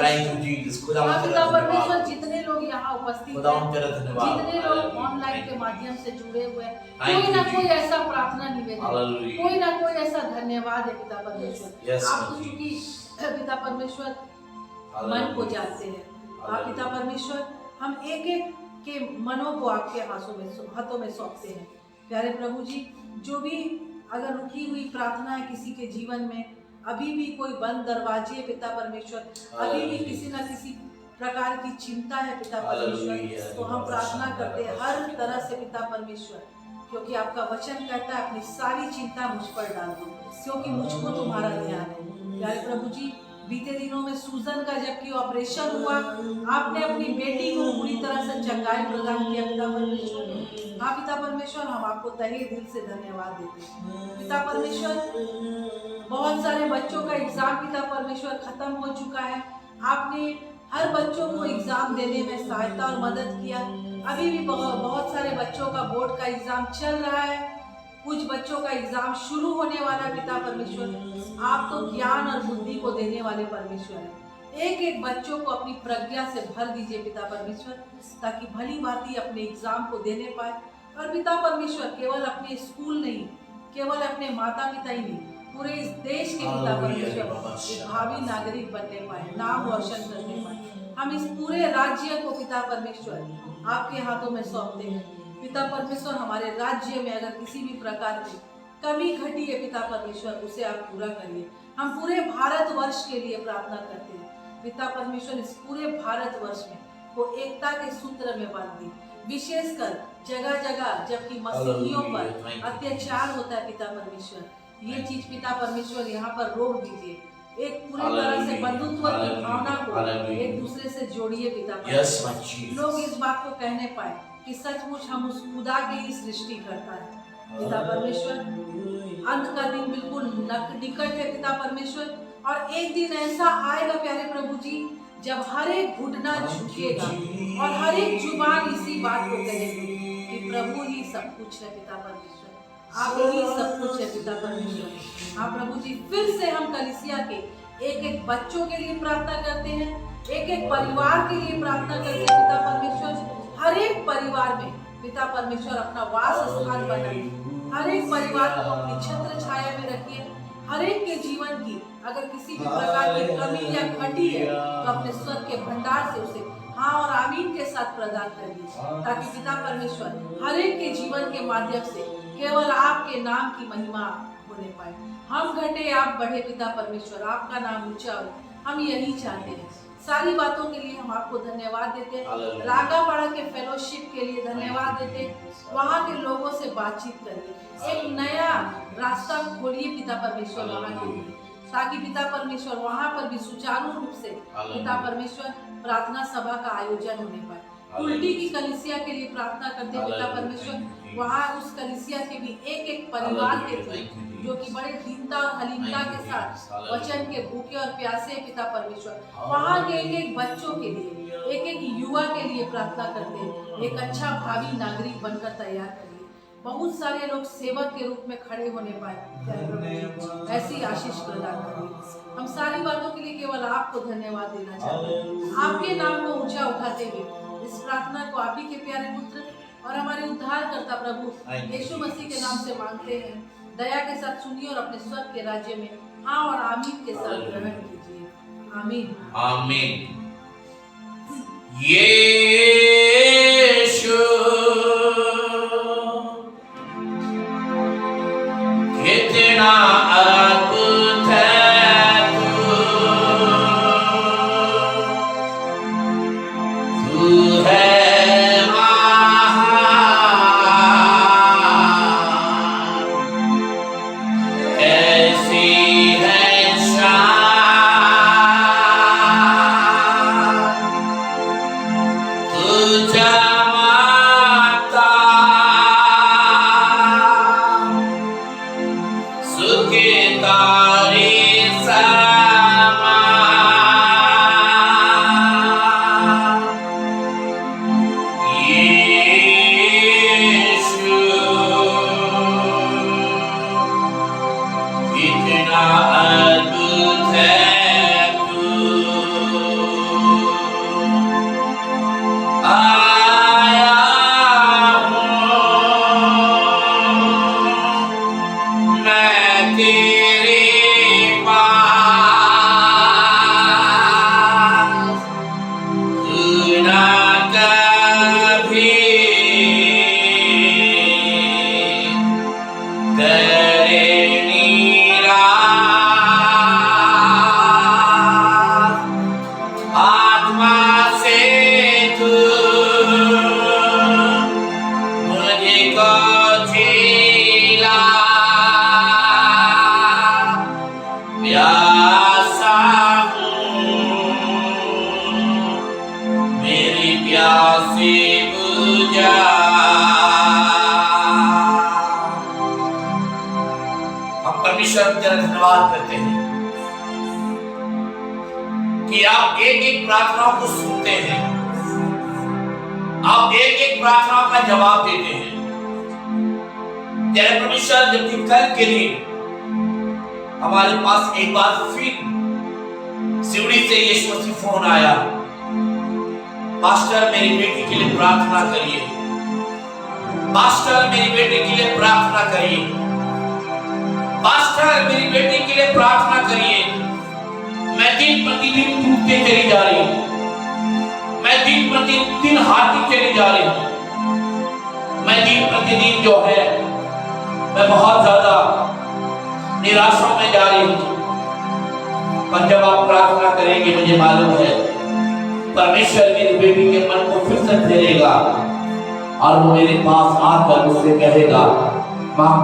पिता परमेश्वर जितने लोग यहाँ उपस्थित हैं, जितने लोग ऑनलाइन के माध्यम से जुड़े हुए हैं, कोई ना कोई ऐसा प्रार्थना निवेदन, कोई ना कोई ऐसा धन्यवाद है पिता परमेश्वर। आप तो चूंकि पिता परमेश्वर मन को जानते हैं, आप पिता परमेश्वर हम एक एक के मनों को आपके हाथों में सौंपते हैं। प्यारे प्रभु जी, जो भी अगर रुकी हुई प्रार्थना है किसी के जीवन में, अभी भी कोई बंद दरवाजे पिता परमेश्वर, अभी भी किसी न किसी प्रकार की चिंता है पिता परमेश्वर, तो हम प्रार्थना करते हैं हर तरह से पिता परमेश्वर, क्योंकि आपका वचन कहता है अपनी सारी चिंता मुझ पर डाल दो, क्योंकि मुझको तुम्हारा ध्यान है। प्यारे प्रभु जी, बीते दिनों में सूजन का जबकि ऑपरेशन हुआ, आपने अपनी बेटी को पूरी तरह से चंगाई प्रदान किया पिता परमेश्वर। हाँ पिता परमेश्वर, हम आपको तहे दिल से धन्यवाद देते हैं। पिता परमेश्वर, बहुत सारे बच्चों का एग्जाम पिता परमेश्वर खत्म हो चुका है, आपने हर बच्चों को एग्जाम देने में सहायता और मदद किया। अभी भी बहुत सारे बच्चों का बोर्ड का एग्जाम चल रहा है, कुछ बच्चों का एग्जाम शुरू होने वाला पिता परमेश्वर, आप तो ज्ञान और बुद्धि को देने वाले परमेश्वर हैं। एक एक बच्चों को अपनी प्रज्ञा से भर दीजिए पिता परमेश्वर, ताकि भली भांति अपने एग्जाम को देने पाए। और पिता परमेश्वर केवल अपने स्कूल नहीं, केवल अपने माता पिता ही नहीं, पूरे इस देश के पिता परमेश्वर एक भावी नागरिक बनने पाए, नाम रोशन करने पाए। हम इस पूरे राज्य को पिता परमेश्वर आपके हाथों में सौंपते हैं। पिता परमेश्वर, हमारे राज्य में अगर किसी भी प्रकार की कमी घटी है पिता परमेश्वर, उसे आप पूरा करिए। हम पूरे भारतवर्ष के लिए प्रार्थना करते हैं पिता परमेश्वर, इस पूरे भारतवर्ष में वो एकता के सूत्र में बांध दी, विशेषकर जगह जगह जबकि मसीहियों पर अत्याचार होता है पिता परमेश्वर, ये चीज पिता परमेश्वर यहाँ पर रोक दीजिए। एक पूरी तरह से बंधुत्व की भावना को एक दूसरे से जोड़िए पिता परमेश्वर। लोग इस बात को कहने पाए कि सचमुच हम उस खुदा की ही सृष्टि करता है पिता परमेश्वर। अंत का दिन बिल्कुल निकट है पिता परमेश्वर, और एक दिन ऐसा आएगा प्यारे प्रभु जी, जब हर एक घुटना झुकेगा और हर एक जुबान इसी बात को कहेगी कि प्रभु ही सब कुछ है पिता परमेश्वर, आप ही सब कुछ है पिता परमेश्वर। हाँ प्रभु जी, फिर से हम कलीसिया के एक एक बच्चों के लिए प्रार्थना करते हैं, एक एक परिवार के लिए प्रार्थना करते हैं पिता परमेश्वर। हर एक परिवार में पिता परमेश्वर अपना वास स्थान बनाइए, हर एक परिवार को अपनी छत्र छाया में रखिए। हर एक के जीवन की अगर किसी भी प्रकार की कमी या घटी है तो अपने स्वर्ग के भंडार से उसे हाँ और आमीन के साथ प्रदान करिए, ताकि पिता परमेश्वर हर एक के जीवन के माध्यम से केवल आपके नाम की महिमा होने पाए। हम घटे आप बढ़े पिता परमेश्वर, आपका नाम ऊंचा हो, हम यही चाहते हैं। सारी बातों के लिए हम आपको धन्यवाद देते हैं। रागापाड़ा के फेलोशिप के लिए धन्यवाद देते हैं। वहाँ के लोगों से बातचीत करिए, एक नया रास्ता खोलिए पिता परमेश्वर वहाँ के लिए, ताकि पिता परमेश्वर वहाँ पर भी सुचारू रूप से पिता परमेश्वर प्रार्थना सभा का आयोजन होने पाए। उल्टी की कलीसिया के लिए प्रार्थना करते हैं पिता परमेश्वर, वहाँ उस कलीसिया के भी एक एक परिवार के लिए जो कि बड़े दीनता और हलीमता के साथ वचन के भूखे और प्यासे पिता परमेश्वर, वहाँ के एक एक बच्चों के लिए, एक एक युवा के लिए प्रार्थना करते हैं, एक अच्छा भावी नागरिक बनकर तैयार करिए। बहुत सारे लोग सेवक के रूप में खड़े होने पाए, ऐसी आशीष प्रदान करिए। हम सारी बातों के लिए केवल आपको धन्यवाद देना चाहते हैं, आपके नाम को ऊंचा उठाते हुए इस प्रार्थना को आप ही के प्यारे पुत्र और हमारे उद्धारकर्ता प्रभु यीशु मसीह के नाम से मांगते हैं। दया के साथ सुनिए और अपने स्वर्ग के राज्य में हाँ और आमीन के साथ ग्रहण कीजिए। आमीन
आमीन। यीशु कितना अद्भुत है तू है धन्यवाद करते हैं कि आप एक एक प्रार्थनाओं को सुनते हैं, आप एक एक प्रार्थनाओं का जवाब देते हैं। तेरे परमेश्वर जबकि कल के लिए हमारे पास एक बार फिर सिवड़ी से यीशु मसीह फोन आया, पास्टर मेरी बेटी के लिए प्रार्थना करिए, पास्टर मेरी बेटी के लिए प्रार्थना करिए, पास्टर मेरी बेटी के लिए प्रार्थना करिए। मैं दिन प्रतिदिन टूटते चली जा रही हूं, मैं दिन प्रतिदिन हारती चली जा रही हूं, मैं दिन प्रतिदिन जो है मैं बहुत ज्यादा निराशा में जा रही हूं। पर जब आप प्रार्थना करेंगे मुझे मालूम है परमेश्वर मेरी बेटी के मन को फिर से फेरेगा और वो मेरे पास आकर मुझसे कहेगा, माँ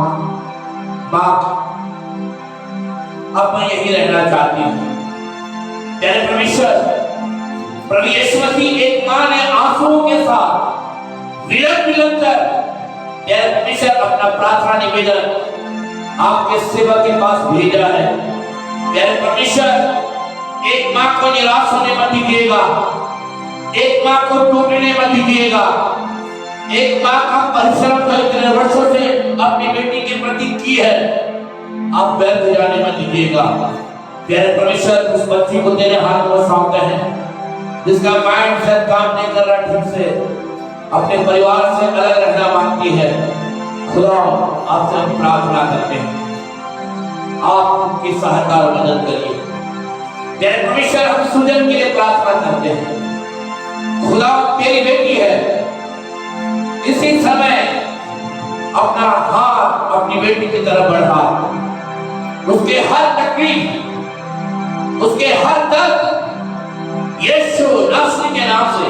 माँ अब मैं यही रहना चाहती हूँ। तेरे परमेश्वर प्रभु यीशु मसीह एक माँ ने आंसुओं के साथ विलप कर तेरे परमेश्वर अपना प्रार्थना निवेदन आपके सेवा के पास भेजा है। तेरे परमेश्वर एक माँ को निराश होने मत दीजिएगा, एक माँ को टूटने मत दीजिएगा, एक माँ का परिश्रम तो इतने वर्षों से अपनी बेटी के प्रति की है, आप व्यर्थ जाने मत दीजिएगा। तेरे परमेश्वर उस बच्ची को तेरे हाथ में सौंपते हैं जिसका माइंड सेट काम नहीं कर रहा ठीक से, अपने परिवार से अलग रहना मांगती है। खुदा आपसे हम प्रार्थना करते हैं, आप उनकी सहायता और मदद करिए। तेरे परमेश्वर हम सुजन के लिए प्रार्थना करते हैं। खुदा तेरी बेटी है, इसी समय अपना हाथ अपनी बेटी की तरफ बढ़ा, उसके हर तकलीफ, उसके हर दर्द यीशु नासरी के नाम से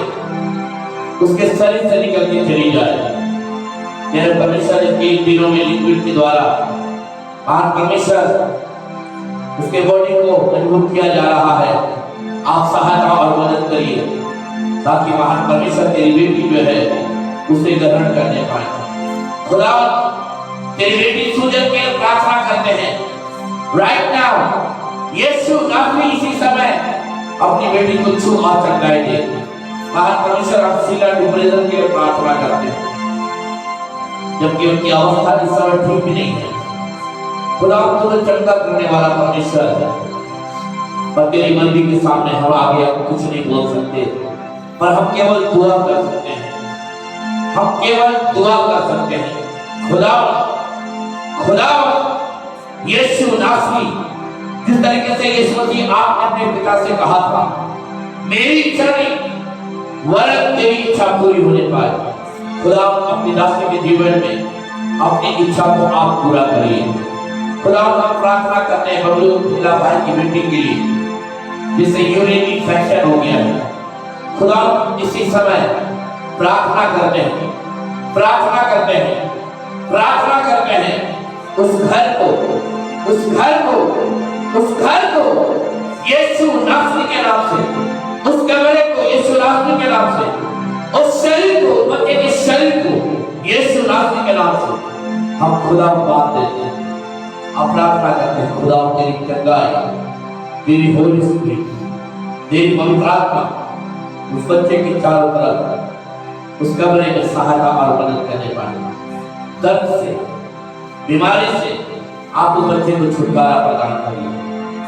उसके शरीर से निकल के चली जाए। तेरे परमेश्वर इसके दिनों में लिक्विड के द्वारा महान परमेश्वर उसके बॉडी को मजबूत किया जा रहा है। आप सहायता और मदद करिए ताकि महान परमेश्वर तेरी बेटी जो है उसे ग्रहण करने पाए। खुदा तेरी बेटी सूजन के लिए प्रार्थना करते हैं राइट नाउ, यीशु नासरी इसी समय अपनी बेटी को छू और चंगाई दे। महान परमेश्वर आप शीला डिप्रेशन के लिए प्रार्थना करते हैं जबकि उनकी अवस्था इस समय ठीक भी नहीं है। खुदा तुरंत चंगा करने वाला परमेश्वर है, पर तेरी मर्जी के सामने हम आगे कुछ नहीं बोल सकते, पर हम केवल दुआ कर सकते हैं, हम केवल दुआ कर सकते हैं। खुदा खुदा यीशु नासरी जिस तरीके से यीशु मसीह आपने अपने पिता से कहा था मेरी इच्छा नहीं वरन तेरी इच्छा पूरी होने पाए, खुदा अपनी दासी के जीवन में अपनी इच्छा को आप पूरा करिए। खुदा हम प्रार्थना करते हैं बबलू ढीला भाई की बेटी के लिए जिसे यूरिन इन्फेक्शन हो गया है। खुदा इसी समय प्रार्थना करते हैं, प्रार्थना करते हैं, प्रार्थना करते हैं उस घर को, उस घर को, उस घर को यीशु नासरी के नाम से, उस कमरे को यीशु नासरी के नाम से, उस शरीर को, बच्चे के शरीर को यीशु नासरी के नाम से हम खुदा को बात देते हैं। हम प्रार्थना करते हैं खुदा तेरी चंगाई, तेरी होली स्पिरिट, तेरी पवित्र आत्मा उस बच्चे के चारों तरफ उस कमरे में सहायता और मदद करने पाए। दर्द से, बीमारी से आप उस बच्चे को छुटकारा प्रदान करिए।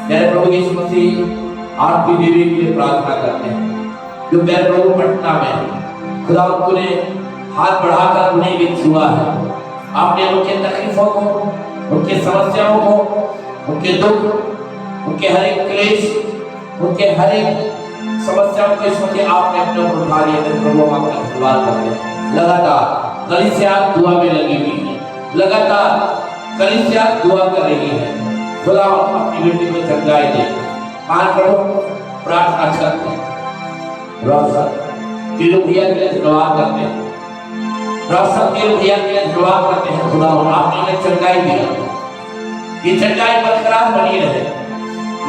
मेरे प्रभु यीशु मसीह आपकी देवी के लिए प्रार्थना करते हैं जो मेरे प्रभु पटना में खुदा उन्होंने हाथ बढ़ाकर उन्हें भी छुआ है। आपने उनके तकलीफों को, उनके समस्याओं को, उनके दुख, उनके हर एक क्लेश, उनके हर एक समस्याओं को इस वक्त आपने अपने ऊपर उठा लिया। मेरे प्रभु आपका धन्यवाद करते हैं। लगातार कलीसिया दुआ में लगी हुई है, लगातार कलीसिया दुआ कर रही है। खुदा अपनी बेटी को चंगाई दे। मान पढ़ो, प्रार्थना करते हैं। रोशन तीनों भैया के लिए धन्यवाद करते हैं। रोशन तीनों भैया के लिए धन्यवाद करते हैं। खुदा आपने उन्हें चंगाई दिया, ये चंगाई बरकरार बनी रहे,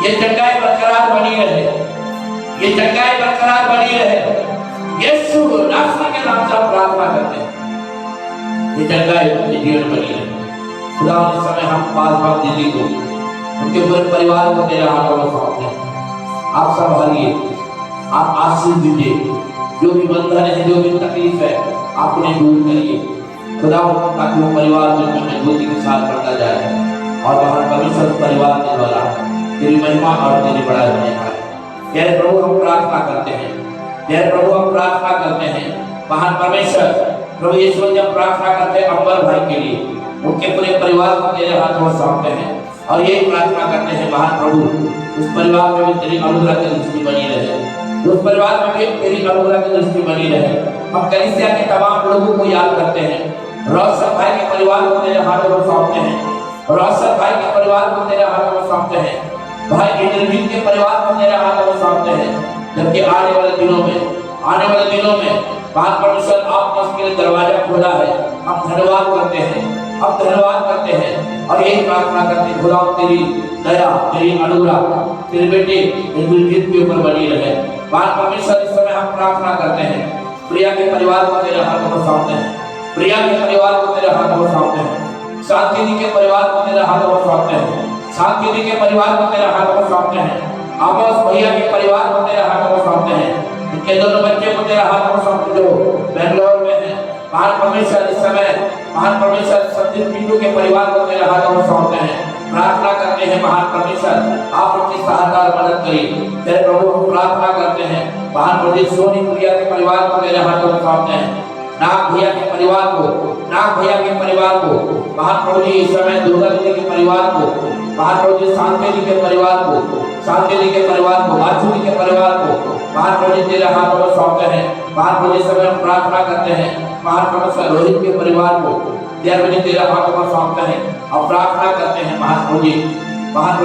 ये चंगाई बरकरार बनी रहे, ये चंगाई बरकरार बनी रहे। यीशु नासरी के नाम से प्रार्थना करते हैं, ये चंगाई उनके जीवन बनी रहे। खुदा इस समय हम पास दीदी को, उनके पूरे परिवार को तेरे हाथों में सौंपते हैं। आप संभालिए, आप आशीष दीजिए। जो भी बंधन है, जो भी तकलीफ है, आप उन्हें दूर करिए। खुदा ताकि वो परिवार जो मजबूती के साथ बढ़ता जाए और वहाँ परमेश्वर परिवार के द्वारा तेरी महिमा और तेरी बड़ाई होने पाए। प्यारे प्रभु हम प्रार्थना करते हैं, प्यारे प्रभु हम प्रार्थना करते हैं महान परमेश्वर प्रभु यीशु जब प्रार्थना करते हैं अंबर भाई के लिए, उनके पूरे परिवार को तेरे हाथों में सौंपते हैं और यही प्रार्थना करते हैं महान प्रभु उस परिवार में भी तेरी अनुग्रह की दृष्टि बनी रहे, उस परिवार में भी तेरी अनुग्रह की दृष्टि बनी रहे। हम कलीसिया के तमाम लोगों को याद करते हैं, रोशन भाई के परिवार को तेरे हाथों में सौंपते हैं, रोशन भाई के परिवार को तेरे हाथों में सौंपते हैं, भाई इंद्रजीत के परिवार को तेरे हाथों में सौंपते हैं। जबकि आने वाले दिनों में महान परमेश्वर आपने उसके लिए दरवाजा खोला है, हम धन्यवाद करते हैं, हम धन्यवाद करते हैं और यही प्रार्थना करते हैं खुदा तेरी दया तेरी अनुग्रह तेरे बेटे इंद्रजीत के ऊपर बनी रहे। महान परमेश्वर इस समय हम प्रार्थना करते हैं प्रिया के परिवार को तेरे हाथों में सौंपते हैं, प्रिया के परिवार को तेरे हाथों में सौंपते हैं, शांति दी के परिवार को तेरे हाथों में सौंपते हैं, शांति दी के परिवार को तेरे हाथों में सौंपते हैं, आमोस भैया के परिवार को तेरे हाथों में सौंपते हैं, उनके दोनों बच्चे को तेरे हाथों में सौंपते जो बेंगलोर में है। महान परमेश्वर इस समय महान परमेश्वर संदीप पिंटू के परिवार को तेरे हाथों में सौंपते हैं। प्रार्थना करते हैं महान परमेश्वर आप उनकी सहायता और मदद करिए। तेरे प्रभु हम प्रार्थना करते हैं महान प्रदेश सोनी प्रिया के परिवार को तेरे हाथों में सौंपते हैं, नाग भैया के परिवार को महान प्रभु जी इस समय दुर्गा जी के परिवार को, महान प्रभु जी शांति जी के परिवार को, बाजू जी के परिवार को महान प्रभु जी तेरे हाथों में सौंपते हैं। महान प्रभु जी समय हम प्रार्थना करते हैं महान परमेश्वर रोहित के परिवार को तेरे हाथों में सौंपते हैं और प्रार्थना करते हैं महान प्रभु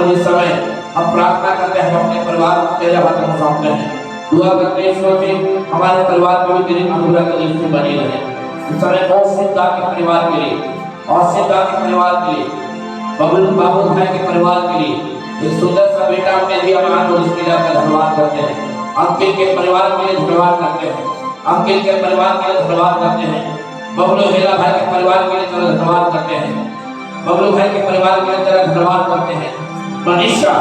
जी समय हम प्रार्थना करते हैं अपने परिवार को तेरे हाथों में सौंपते हैं। दुआ करते हैं ईश्वर से हमारे परिवार में भी तेरी अनुग्रह की दृष्टि बनी रहे। इस समय और सिद्धा के परिवार के लिए बबलू बाबू भाई के परिवार के लिए एक सुंदर सा बेटा हमने दिया महान प्रभु इसके लिए धन्यवाद करते हैं। अंकित के परिवार के लिए धन्यवाद करते हैं, अंकित के परिवार के लिए धन्यवाद करते हैं। बबलू हेला भाई के परिवार के लिए तेरा धन्यवाद करते हैं, बबलू भाई के परिवार के लिए तेरा धन्यवाद करते हैं। मनीषा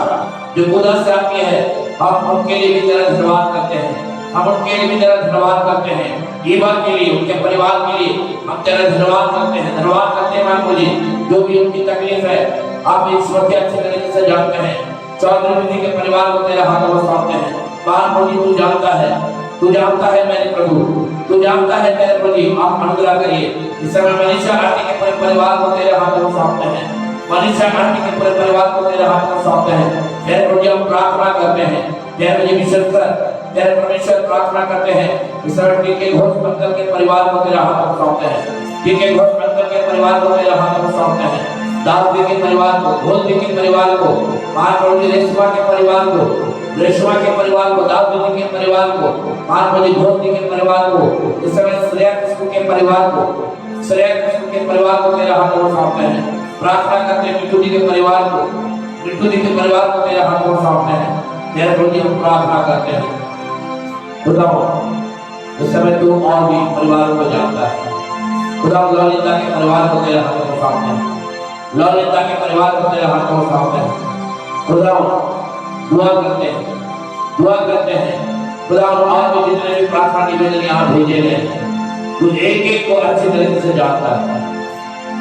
जो उधर से आती है हम उनके लिए भी तेरा धन्यवाद करते हैं, हम उनके लिए भी तेरा धन्यवाद करते हैं। ईवा के लिए उनके परिवार के लिए हम तेरा धन्यवाद करते हैं, महान जी जो भी उनकी तकलीफ है आप इस वक्त अच्छे तरीके से जानते हैं। चौधरी के परिवार को तेरे हाथों में सौंपते हैं। महान जी तू जानता है मेरे प्रभु, तू जानता है मेरे प्रभु, आप अनुग्रह करिए। इस समय मनीषा आंटी के पूरे परिवार को तेरे हाथों में सौंपते हैं, मनीषा आंटी के पूरे परिवार को तेरे हाथों में सौंपते हैं। मेरे प्रभु हम प्रार्थना करते हैं, मेरे मुझे विशेष कर तेरे परमेश्वर प्रार्थना करते हैं इस समय टीके घोष बंदर के परिवार को तेरे हाथों में सौंपते हैं, टीके घोष बंदर के परिवार को तेरे हाथों में सौंपते हैं। दाऊदी के परिवार को, घोष के परिवार को, महान प्रभु जी रेशमा के परिवार को, दाऊदी के परिवार को, महान प्रभु जी घोष के परिवार को, इस समय श्रेया कृष्ण के परिवार को तेरे हाथों में सौंपते हैं। प्रार्थना करते हैं मिट्टू जी के परिवार को तेरे हाथों में सौंपते हैं। तेरे प्रभु जी हम प्रार्थना करते हैं खुदा इस समय तू और भी परिवारों को जानता है। खुदा ललिता के परिवार को तेरे हाथों में सौंपते हैं, ललिता के परिवार को तेरे हाथों में सौंपते हैं। खुदा दुआ करते हैं खुदा और भी जितने भी प्रार्थना निवेदन यहाँ भेजे गए हैं तू एक एक को अच्छी तरीके से जानता है,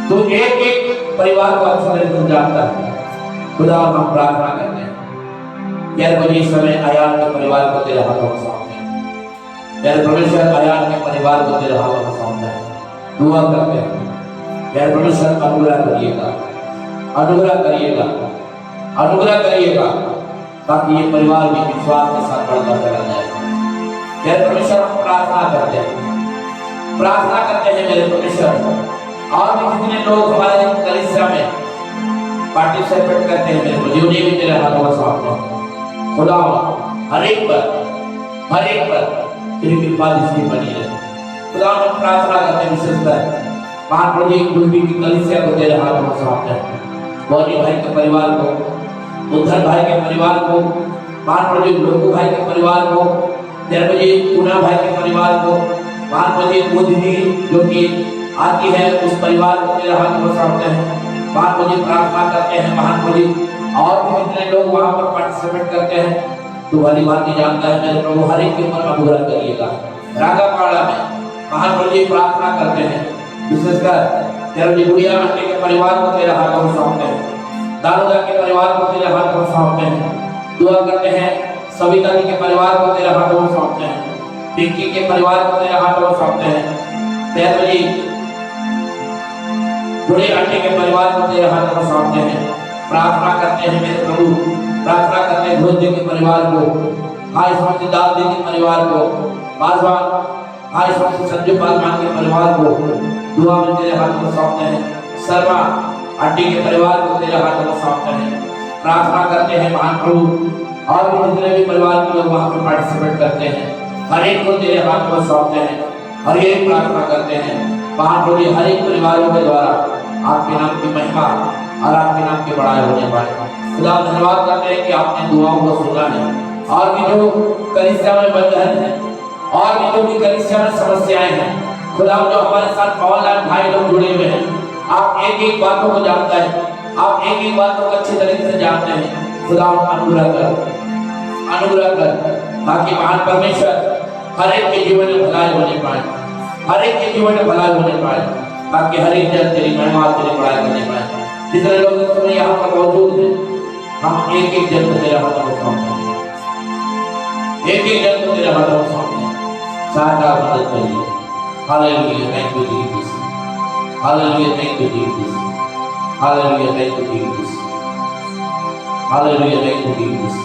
तू एक एक परिवार को अच्छी तरीके से जानता है। खुदा हम प्रार्थना करते हैं यार मुझे इस समय आयान के परिवार को तेरे हाथों में सौंपते हैं। यार परमेश्वर आयान के परिवार को तेरे हाथों में सौंपते हैं। दुआ करते हैं यार परमेश्वर अनुग्रह करिएगा ताकि ये परिवार भी विश्वास के साथ बढ़ता चला जाए। यार परमेश्वर हम प्रार्थना करते हैं मेरे परमेश्वर और भी जितने लोग हमारे कलीसिया में पार्टिसिपेट करते हैं मेरे को उन्हें भी तेरे हाथों में सौंपते हैं। खुदा हर एक पर तेरी कृपा दृष्टि बनी रहे। खुदा हम प्रार्थना करते हैं विशेषकर महान प्रभु जी कुलबी की कलीसिया को तेरे हाथों में सौंपते हैं। बौनी भाई के परिवार को, उद्धर भाई के परिवार को, महान प्रभु जी लोकू भाई के परिवार को, तेरे प्रभु जी पूना भाई के परिवार को, महान प्रभु जी बुद्धि जो कि आती है उस परिवार को तेरे हाथों में सौंपते हैं। महान प्रभु जी प्रार्थना करते हैं महान प्रभु जी और भी जितने लोग वहाँ पर पार्टिसिपेट करते हैं तो वाली बात नहीं जानता है मेरे प्रभु हर एक के ऊपर अनुग्रह करिएगा। रागापाड़ा में महान प्रभु जी प्रार्थना करते हैं विशेषकर तेरी गुड़िया आंटी के परिवार को तेरे हाथों में सौंपते हैं, दारूदा के परिवार को तेरे हाथों में सौंपते हैं। दुआ करते हैं सविता जी के परिवार को तेरे हाथों में सौंपते हैं, पिंकी के परिवार को तेरे हाथों में सौंपते हैं, तेरी बूढ़ी आंटी के परिवार को तेरे हाथों में सौंपते हैं। प्रार्थना करते हैं मेरे प्रभु, प्रार्थना करते हैं घोष के परिवार को, हाय स्वामी दास जी के परिवार को, पासवान हाय स्वामी संजू पासवान के परिवार को दुआ में तेरे हाथों में सौंपते हैं। शर्मा आंटी के परिवार को तेरे हाथों में सौंपते हैं। प्रार्थना करते हैं महान प्रभु और भी जितने भी परिवार के लोग वहाँ पर पार्टिसिपेट करते हैं, हर एक को तेरे हाथों में सौंपते हैं और ये प्रार्थना करते हैं महान प्रभु हर एक परिवारों के द्वारा आपके नाम की महिमा और आपके नाम की बड़ाई होने पाए। खुदा धन्यवाद करते हैं कि आपने दुआओं को सुना है और भी जो कलीसिया में बंधन है और भी जो भी कलीसिया में समस्याएं हैं, खुदा जो हमारे साथ ऑनलाइन भाई लोग जुड़े हुए हैं, आप एक एक बातों को जानता है, आप एक एक बातों को अच्छी तरीके से जानते हैं। खुदा अनुग्रह कर बाकी महान परमेश्वर हर एक के जीवन में भलाई होने पाए, हर एक के जीवन में भलाई होने पाए, ताकि हर एक जन तेरी महिमा तेरी बड़ाई करने पाए। जितने लोग इस समय यहाँ पर मौजूद हैं, हम एक एक जन को तेरे हाथों में सौंपते हैं, एक एक जन को तेरे हाथों में सौंपते हैं। सहायता मदद करिए। Hallelujah, thank you Jesus. Hallelujah, thank you Jesus. Hallelujah, thank you Jesus. Hallelujah, thank you Jesus.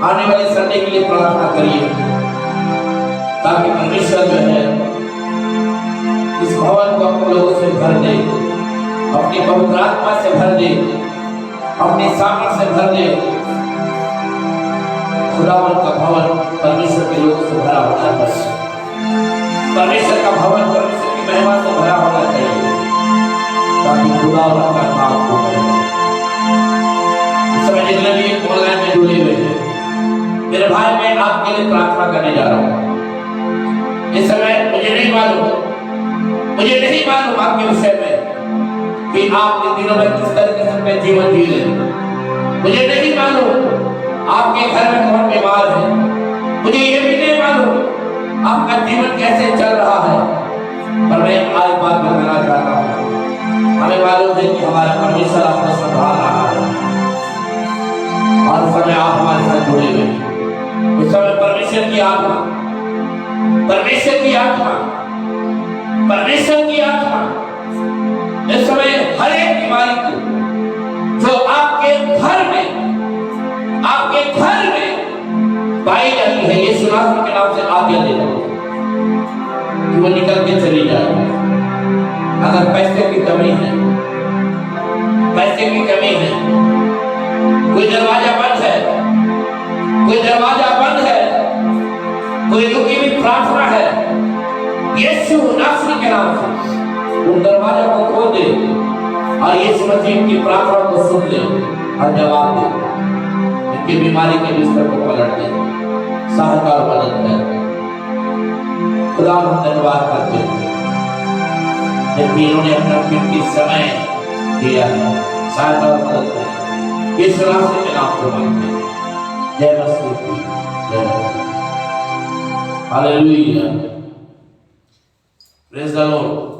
आने वाले संडे के लिए प्रार्थना करिए ताकि परमेश्वर जो है इस भवन को अपने लोगों से भर दे, अपनी पवित्र आत्मा से भर दे, अपनी सामर्थ से भर दे। खुदावन का भवन परमेश्वर के लोगों से भरा होना है। बस परमेश्वर का भवन परमेश्वर की महिमा से भरा होना चाहिए ताकि खुदावन का काम हो जाए। इस समय जितने भी ऑनलाइन में जुड़े हुए हैं, मेरे भाई मैं आपके लिए प्रार्थना करने जा रहा हूँ। इस समय मुझे नहीं मालूम आपके विषय में कि आप इन दिनों में किस तरीके से अपने जीवन जी रहे। मुझे नहीं मालूम आपके घर में कौन बीमार है। मुझे ये भी नहीं मालूम आपका जीवन कैसे चल रहा है। पर मैं आज बात परमेश्वर की आत्मा, परमेश्वर की आत्मा, परमेश्वर की आत्मा इस समय हर एक बीमारी को जो आपके घर में पाई जाती है, ये सुनाने के नाम से आज्ञा दे दो कि वो निकल के चली जाए। अगर पैसे की कमी है, पैसे की कमी है, कोई दरवाजा बंद है, कोई दरवाजा बंद है, कोई रुकी हुई प्रार्थना है, यीशु नासरी के नाम से उन दरवाजा को खोल दे और यीशु मसीह की प्रार्थना को सुन ले और जवाब दे, इनकी बीमारी के बिस्तर को पलट दे, सहायता और मदद कर। खुदा हम धन्यवाद करते हैं जबकि इन्होंने अपना कीमती समय दिया है, सहायता और मदद कर। यीशु नासरी के नाम से मांगते हैं। जय मसीह, जय मसीह। Hallelujah, praise the Lord.